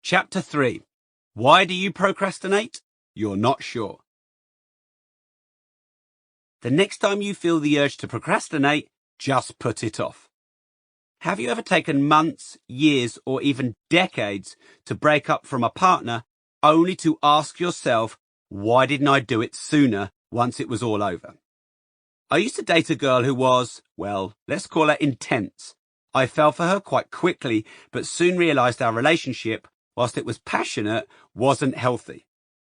Chapter 3. Why do you procrastinate? You're not sure. The next time you feel the urge to procrastinate, just put it off. Have you ever taken months, years, or even decades to break up from a partner only to ask yourself, why didn't I do it sooner once it was all over? I used to date a girl who was, well, let's call her intense. I fell for her quite quickly, but soon realized our relationship, whilst it was passionate, wasn't healthy.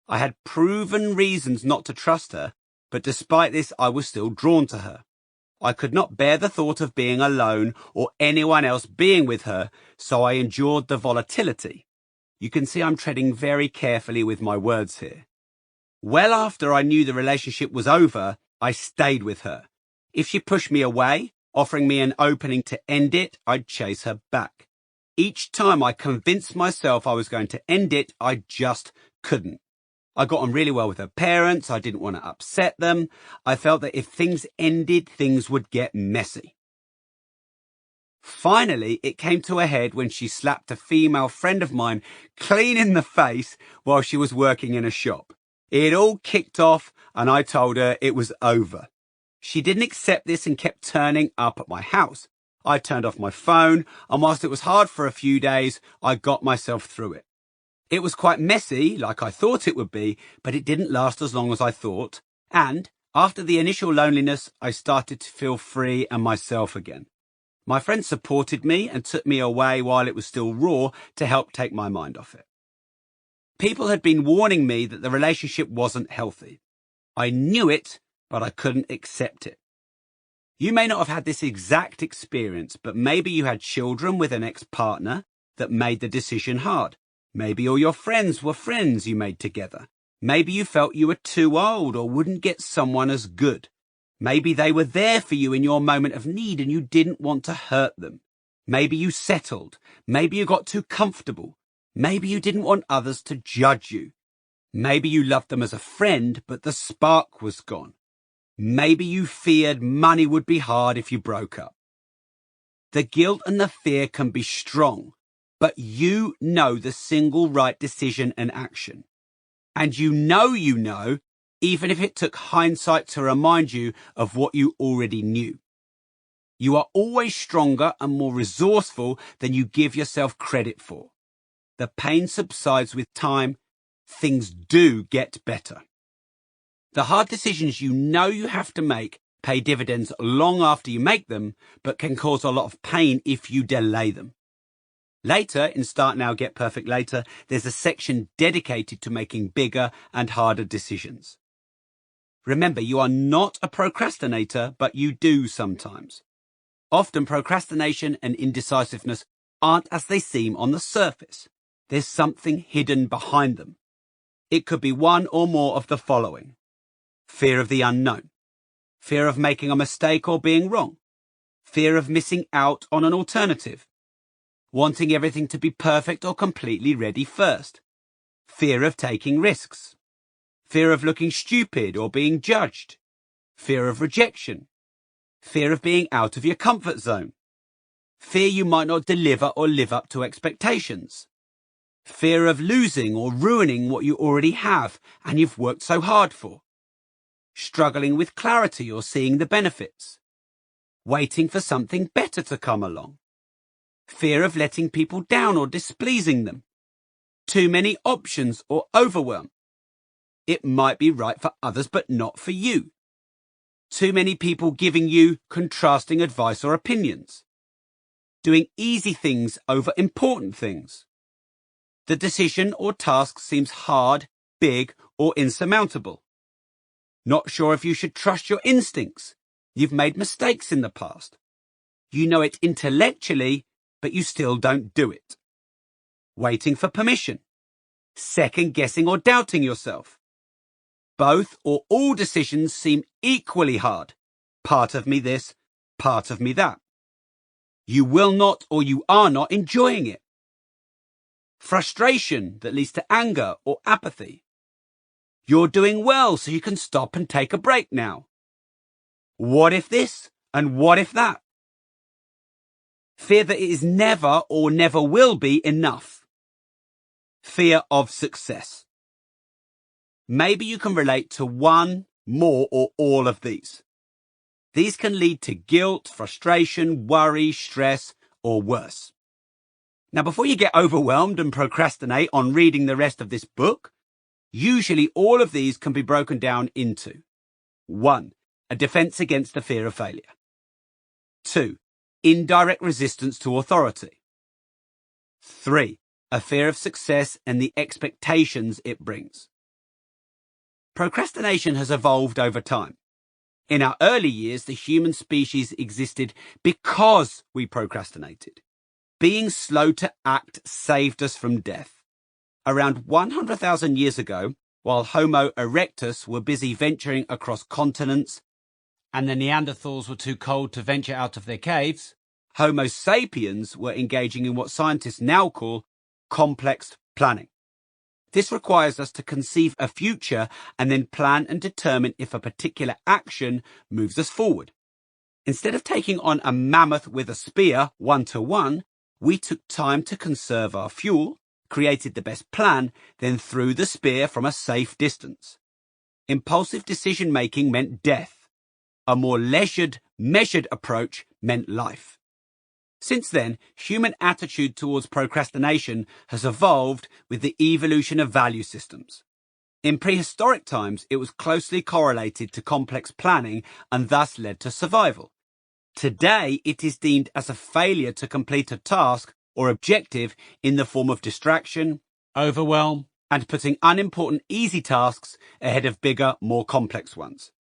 I had proven reasons not to trust her, but despite this, I was still drawn to her. I could not bear the thought of being alone or anyone else being with her, so I endured the volatility. You can see I'm treading very carefully with my words here. Well after I knew the relationship was over, I stayed with her. If she pushed me away, offering me an opening to end it, I'd chase her back. Each time I convinced myself I was going to end it, I just couldn't. I got on really well with her parents. I didn't want to upset them. I felt that if things ended, things would get messy. Finally, it came to a head when she slapped a female friend of mine clean in the face while she was working in a shop. It all kicked off and I told her it was over. She didn't accept this and kept turning up at my house. I turned off my phone, and whilst it was hard for a few days, I got myself through it. It was quite messy, like I thought it would be, but it didn't last as long as I thought. And after the initial loneliness, I started to feel free and myself again. My friends supported me and took me away while it was still raw to help take my mind off it. People had been warning me that the relationship wasn't healthy. I knew it, but I couldn't accept it. You may not have had this exact experience, but maybe you had children with an ex-partner that made the decision hard. Maybe all your friends were friends you made together. Maybe you felt you were too old or wouldn't get someone as good. Maybe they were there for you in your moment of need and you didn't want to hurt them. Maybe you settled. Maybe you got too comfortable. Maybe you didn't want others to judge you. Maybe you loved them as a friend, but the spark was gone. Maybe you feared money would be hard if you broke up. The guilt and the fear can be strong, but you know the single right decision and action. And you know, even if it took hindsight to remind you of what you already knew. You are always stronger and more resourceful than you give yourself credit for. The pain subsides with time. Things do get better. The hard decisions you know you have to make pay dividends long after you make them, but can cause a lot of pain if you delay them. Later, in Start Now, Get Perfect Later, there's a section dedicated to making bigger and harder decisions. Remember, you are not a procrastinator, but you do sometimes. Often procrastination and indecisiveness aren't as they seem on the surface. There's something hidden behind them. It could be one or more of the following. Fear of the unknown. Fear of making a mistake or being wrong. Fear of missing out on an alternative. Wanting everything to be perfect or completely ready first. Fear of taking risks. Fear of looking stupid or being judged. Fear of rejection. Fear of being out of your comfort zone. Fear you might not deliver or live up to expectations. Fear of losing or ruining what you already have and you've worked so hard for. Struggling with clarity or seeing the benefits. Waiting for something better to come along. Fear of letting people down or displeasing them. Too many options or overwhelm. It might be right for others but not for you. Too many people giving you contrasting advice or opinions. Doing easy things over important things. The decision or task seems hard, big, or insurmountable. Not sure if you should trust your instincts. You've made mistakes in the past. You know it intellectually, but you still don't do it. Waiting for permission. Second guessing or doubting yourself. Both or all decisions seem equally hard. Part of me this, part of me that. You will not or you are not enjoying it. Frustration that leads to anger or apathy. You're doing well, so you can stop and take a break now. What if this and what if that? Fear that it is never or never will be enough. Fear of success. Maybe you can relate to one, more, or all of these. These can lead to guilt, frustration, worry, stress, or worse. Now, before you get overwhelmed and procrastinate on reading the rest of this book, usually all of these can be broken down into 1. A defense against the fear of failure. 2. Indirect resistance to authority. 3. A fear of success and the expectations it brings. Procrastination has evolved over time. In our early years, the human species existed because we procrastinated. Being slow to act saved us from death. Around 100,000 years ago, while Homo erectus were busy venturing across continents and the Neanderthals were too cold to venture out of their caves, Homo sapiens were engaging in what scientists now call complex planning. This requires us to conceive a future and then plan and determine if a particular action moves us forward. Instead of taking on a mammoth with a spear 1-to-1, we took time to conserve our fuel, created the best plan, then threw the spear from a safe distance. Impulsive decision-making meant death. A more leisured, measured approach meant life. Since then, human attitude towards procrastination has evolved with the evolution of value systems. In prehistoric times, it was closely correlated to complex planning and thus led to survival. Today, it is deemed as a failure to complete a task or objective in the form of distraction, overwhelm, and putting unimportant easy tasks ahead of bigger, more complex ones.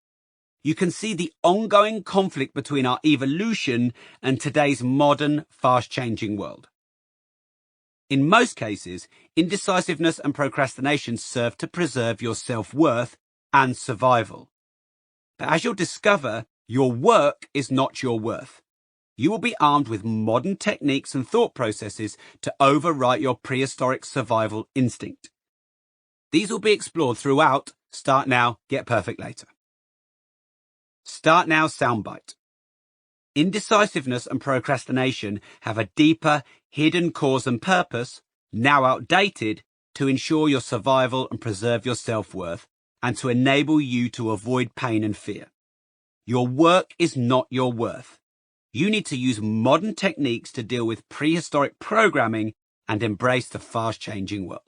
You can see the ongoing conflict between our evolution and today's modern, fast-changing world. In most cases, indecisiveness and procrastination serve to preserve your self-worth and survival. But as you'll discover, your work is not your worth. You will be armed with modern techniques and thought processes to overwrite your prehistoric survival instinct. These will be explored throughout Start Now, Get Perfect Later. Start Now soundbite. Indecisiveness and procrastination have a deeper, hidden cause and purpose, now outdated, to ensure your survival and preserve your self-worth, and to enable you to avoid pain and fear. Your work is not your worth. You need to use modern techniques to deal with prehistoric programming and embrace the fast-changing world.